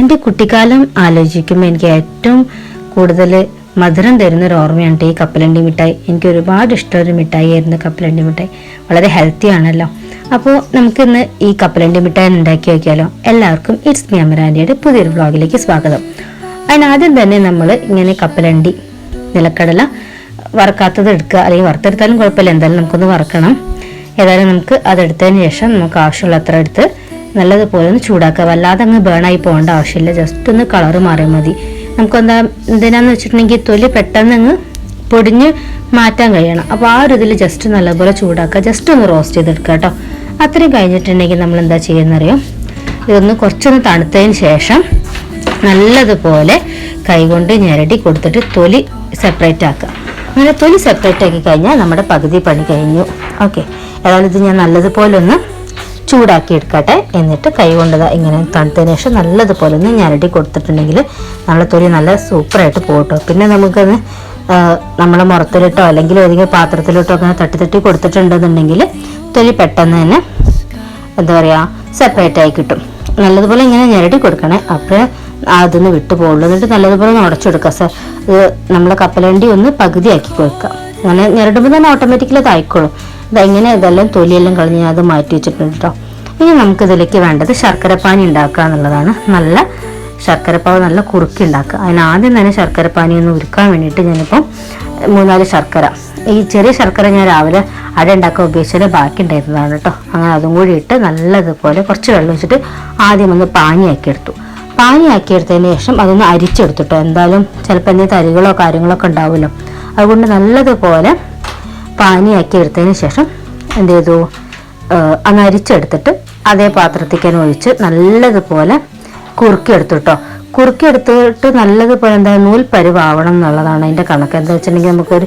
എൻ്റെ കുട്ടിക്കാലം ആലോചിക്കുമ്പോൾ എനിക്ക് ഏറ്റവും കൂടുതൽ മധുരം തരുന്നൊരു ഓർമ്മയാണ് ഈ കപ്പലണ്ടി മിഠായി. എനിക്ക് ഒരുപാട് ഇഷ്ടമൊരു മിഠായി ആയിരുന്നു കപ്പലണ്ടി മിഠായി. വളരെ ഹെൽത്തി ആണല്ലോ. അപ്പോൾ നമുക്കിന്ന് ഈ കപ്പലണ്ടി മിഠായി ഉണ്ടാക്കി വയ്ക്കാമല്ലോ. എല്ലാവർക്കും ഇറ്റ്സ് മീ അമരാൻഡിയുടെ പുതിയൊരു വ്ളോഗിലേക്ക് സ്വാഗതം. അതിനാദ്യം തന്നെ നമ്മൾ ഇങ്ങനെ കപ്പലണ്ടി, നിലക്കടല വറക്കാത്തത് എടുക്കുക, അല്ലെങ്കിൽ വറുത്തെടുത്താലും കുഴപ്പമില്ല, എന്തായാലും നമുക്കൊന്ന് വറക്കണം. ഏതായാലും നമുക്ക് അതെടുത്തതിന് ശേഷം നമുക്ക് ആവശ്യമുള്ള അത്ര എടുത്ത് നല്ലതുപോലെ ഒന്ന് ചൂടാക്കുക. വല്ലാതെ അങ്ങ് ബേണായി പോകേണ്ട ആവശ്യമില്ല, ജസ്റ്റ് ഒന്ന് കളറ് മാറിയാൽ മതി. എന്തിനാന്ന് വെച്ചിട്ടുണ്ടെങ്കിൽ തൊലി പെട്ടെന്ന് അങ്ങ് പൊടിഞ്ഞ് മാറ്റാൻ കഴിയണം. അപ്പോൾ ആ ഒരു ഇതിൽ ജസ്റ്റ് നല്ലപോലെ ചൂടാക്കുക, ജസ്റ്റ് ഒന്ന് റോസ്റ്റ് ചെയ്തെടുക്കുക കേട്ടോ. അത്രയും കഴിഞ്ഞിട്ടുണ്ടെങ്കിൽ നമ്മൾ എന്താ ചെയ്യുന്നറിയോ, ഇതൊന്ന് കുറച്ചൊന്ന് തണുത്തതിന് ശേഷം നല്ലതുപോലെ കൈകൊണ്ട് ഞെരടി കൊടുത്തിട്ട് തൊലി സെപ്പറേറ്റ് ആക്കുക. അങ്ങനെ തൊലി സെപ്പറേറ്റ് ആക്കി കഴിഞ്ഞാൽ നമ്മുടെ പകുതി പണി കഴിഞ്ഞു. ഓക്കെ, ഏതായാലും ഇത് ഞാൻ നല്ലതുപോലെ ഒന്ന് ചൂടാക്കി എടുക്കട്ടെ. എന്നിട്ട് കൈ കൊണ്ടത് ഇങ്ങനെ തണുത്തതിന് ശേഷം നല്ലതുപോലെ ഒന്ന് ഞരടി കൊടുത്തിട്ടുണ്ടെങ്കിൽ നമ്മളെ തൊലി നല്ല സൂപ്പറായിട്ട് പോകട്ടോ. പിന്നെ നമുക്കത് നമ്മളെ മുറത്തിലിട്ടോ അല്ലെങ്കിൽ ഏതെങ്കിലും പാത്രത്തിലിട്ടോ അങ്ങനെ തട്ടി കൊടുത്തിട്ടുണ്ടെന്നുണ്ടെങ്കിൽ തൊലി പെട്ടെന്ന് തന്നെ എന്താ പറയുക സെപ്പറേറ്റ് ആയി കിട്ടും. നല്ലതുപോലെ ഇങ്ങനെ ഞെരടി കൊടുക്കണേ, അപ്പോൾ അതൊന്ന് വിട്ടു പോകുള്ളൂ. എന്നിട്ട് നല്ലതുപോലെ ഒന്ന് ഉടച്ചെടുക്കുക. ഇത് നമ്മളെ കപ്പലണ്ടി ഒന്ന് പകുതിയാക്കി കൊടുക്കുക. അങ്ങനെ ഞെരടുമ്പോൾ തന്നെ ഓട്ടോമാറ്റിക്കലി അത് ആയിക്കോളും. ഇതെങ്ങനെ ഇതെല്ലാം തൊലിയെല്ലാം കളഞ്ഞ് അത് മാറ്റി വെച്ചിട്ടുണ്ട് കേട്ടോ. ഇനി നമുക്കിതിലേക്ക് വേണ്ടത് ശർക്കരപ്പാനി ഉണ്ടാക്കുക എന്നുള്ളതാണ്. നല്ല ശർക്കരപ്പാവ് നല്ല കുറുക്കി ഉണ്ടാക്കുക. അതിനാദ്യം തന്നെ ശർക്കരപ്പാനി ഒന്ന് ഉരുക്കാൻ വേണ്ടിയിട്ട് ഞാനിപ്പം 3-4 ശർക്കര, ഈ ചെറിയ ശർക്കര ഞാൻ രാവിലെ അട ഉണ്ടാക്കാൻ ഉപയോഗിച്ചാൽ ബാക്കി ഉണ്ടായിരുന്നതാണ് കേട്ടോ. അങ്ങനെ അതും കൂടി ഇട്ട് നല്ലതുപോലെ കുറച്ച് വെള്ളം വെച്ചിട്ട് ആദ്യം ഒന്ന് പാനിയാക്കിയെടുത്തു. പാനിയാക്കിയെടുത്തതിന് ശേഷം അതൊന്ന് അരിച്ചെടുത്തിട്ടോ. എന്തായാലും ചിലപ്പോൾ എന്തെങ്കിലും തരികളോ കാര്യങ്ങളൊക്കെ ഉണ്ടാവുമല്ലോ, അതുകൊണ്ട് നല്ലതുപോലെ പാനിയാക്കി എടുത്തതിന് ശേഷം എന്ത് ചെയ്തു, അന്ന് അരിച്ചെടുത്തിട്ട് അതേ പാത്രത്തേക്ക് ഒഴിച്ച് നല്ലതുപോലെ കുറുക്കിയെടുത്തു കേട്ടോ. കുറുക്കിയെടുത്തിട്ട് നല്ലതുപോലെ എന്താ നൂൽപ്പരുവാവണം എന്നുള്ളതാണ് അതിൻ്റെ കണക്ക്. എന്താ വെച്ചിട്ടുണ്ടെങ്കിൽ നമുക്കൊരു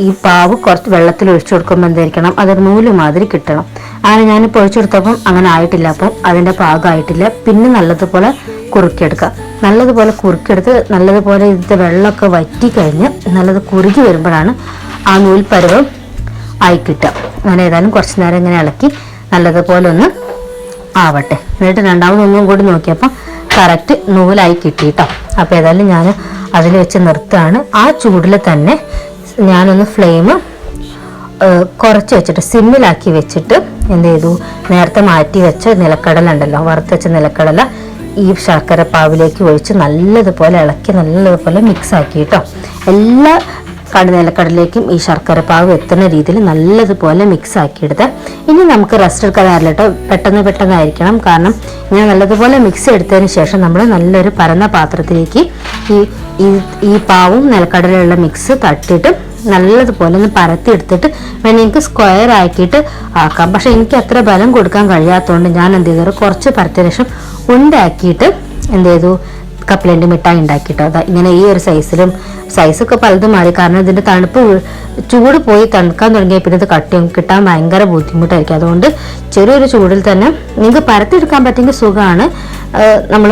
ഈ പാവ് കുറച്ച് വെള്ളത്തിൽ ഒഴിച്ചു കൊടുക്കുമ്പോൾ എന്തായിരിക്കണം, അതൊരു നൂല് മാതിരി കിട്ടണം. അങ്ങനെ ഞാനിപ്പോൾ ഒഴിച്ചു കൊടുത്തപ്പം അങ്ങനെ ആയിട്ടില്ല, അപ്പം അതിൻ്റെ പാകമായിട്ടില്ല. പിന്നെ നല്ലതുപോലെ കുറുക്കിയെടുക്കുക. നല്ലതുപോലെ കുറുക്കിയെടുത്ത് നല്ലതുപോലെ ഇതിൻ്റെ വെള്ളമൊക്കെ വറ്റി കഴിഞ്ഞ് നല്ലത് കുറുകി വരുമ്പോഴാണ് ആ നൂൽപ്പരുവം ആയി കിട്ടുക. അങ്ങനെ ഏതായാലും കുറച്ച് നേരം ഇങ്ങനെ ഇളക്കി നല്ലതുപോലെ ഒന്ന് ആവട്ടെ. എന്നിട്ട് രണ്ടാമതൊന്നും കൂടി നോക്കിയപ്പോൾ കറക്റ്റ് നൂലായി കിട്ടി കേട്ടോ. അപ്പോൾ ഏതായാലും ഞാൻ അതിൽ വെച്ച് നിർത്തുകയാണ്. ആ ചൂടിൽ തന്നെ ഞാനൊന്ന് ഫ്ലെയിം കുറച്ച് വെച്ചിട്ട് സിമ്മിലാക്കി വെച്ചിട്ട് എന്ത് ചെയ്തു, നേരത്തെ മാറ്റി വെച്ച നിലക്കടല ഉണ്ടല്ലോ, വറുത്ത് വെച്ച നിലക്കടല ഈ ശർക്കര പാവിലേക്ക് ഒഴിച്ച് നല്ലതുപോലെ ഇളക്കി നല്ലതുപോലെ മിക്സ് ആക്കി കേട്ടോ. എല്ലാ നിലക്കടലേക്കും ഈ ശർക്കര പാവ് എത്തുന്ന രീതിയിൽ നല്ലതുപോലെ മിക്സ് ആക്കിയെടുത്ത് ഇനി നമുക്ക് റെസ്റ്റ് എടുക്കാറില്ല കേട്ടോ. പെട്ടെന്നായിരിക്കണം, കാരണം ഇങ്ങനെ നല്ലതുപോലെ മിക്സ് എടുത്തതിന് ശേഷം നമ്മൾ നല്ലൊരു പരന്ന പാത്രത്തിലേക്ക് ഈ പാവും നിലക്കടലുള്ള മിക്സ് തട്ടിയിട്ട് നല്ലതുപോലെ ഒന്ന് പരത്തി എടുത്തിട്ട് വേണമെങ്കിൽ എനിക്ക് സ്ക്വയർ ആക്കിയിട്ട് ആക്കാം. പക്ഷെ എനിക്ക് അത്ര ബലം കൊടുക്കാൻ കഴിയാത്തതുകൊണ്ട് ഞാൻ എന്ത് ചെയ്തു, കുറച്ച് പരത്തിയ ശേഷം ഉണ്ടാക്കിയിട്ട് എന്ത് ചെയ്തു, കപ്പലണ്ടി മിഠായി ഉണ്ടാക്കിയിട്ടോ. അതാ ഇങ്ങനെ ഈ ഒരു സൈസൊക്കെ പലതും മാറി, കാരണം ഇതിൻ്റെ ചൂട് പോയി തണുക്കാൻ തുടങ്ങിയ പിന്നെ ഇത് കിട്ടാൻ ഭയങ്കര ബുദ്ധിമുട്ടായിരിക്കും. അതുകൊണ്ട് ചെറിയൊരു ചൂടിൽ തന്നെ നിങ്ങൾക്ക് പരത്തിയെടുക്കാൻ പറ്റുമെങ്കിൽ സുഖമാണ്. നമ്മൾ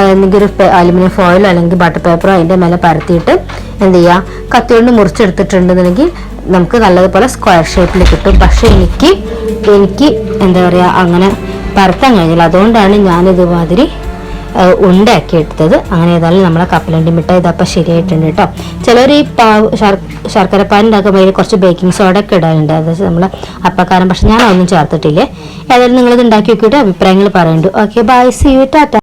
എന്തെങ്കിലും ഒരു അലുമിനിയം ഫോയിലോ അല്ലെങ്കിൽ ബട്ടർ പേപ്പറോ അതിൻ്റെ മേലെ പരത്തിയിട്ട് എന്ത് ചെയ്യുക, കത്തിയോണ്ട് മുറിച്ചെടുത്തിട്ടുണ്ടെന്നുണ്ടെങ്കിൽ നമുക്ക് നല്ലതുപോലെ സ്ക്വയർ ഷേപ്പിൽ കിട്ടും. പക്ഷെ എനിക്ക് എന്താ പറയുക, അങ്ങനെ പരത്താൻ കഴിഞ്ഞില്ല. അതുകൊണ്ടാണ് ഞാനിതുമാതിരി ഉണ്ടാക്കിയെടുത്തത്. അങ്ങനെ ഏതായാലും നമ്മളെ കപ്പലണ്ടി മിഠായി ഇതപ്പം ശരിയായിട്ടുണ്ട് കേട്ടോ. ചിലർ ഈ ശർക്കര പാൻ ഉണ്ടാക്കുമ്പോൾ അതിൽ കുറച്ച് ബേക്കിംഗ് സോഡ ഒക്കെ ഇടാറുണ്ട്, അത് നമ്മൾ അപ്പക്കാരം. പക്ഷെ ഞാൻ അതൊന്നും ചേർത്തിട്ടില്ലേ. ഏതായാലും നിങ്ങളിത് ഉണ്ടാക്കി നോക്കിയിട്ട് അഭിപ്രായങ്ങൾ പറയുന്നുണ്ട്. Okay, bye, see you, Tata.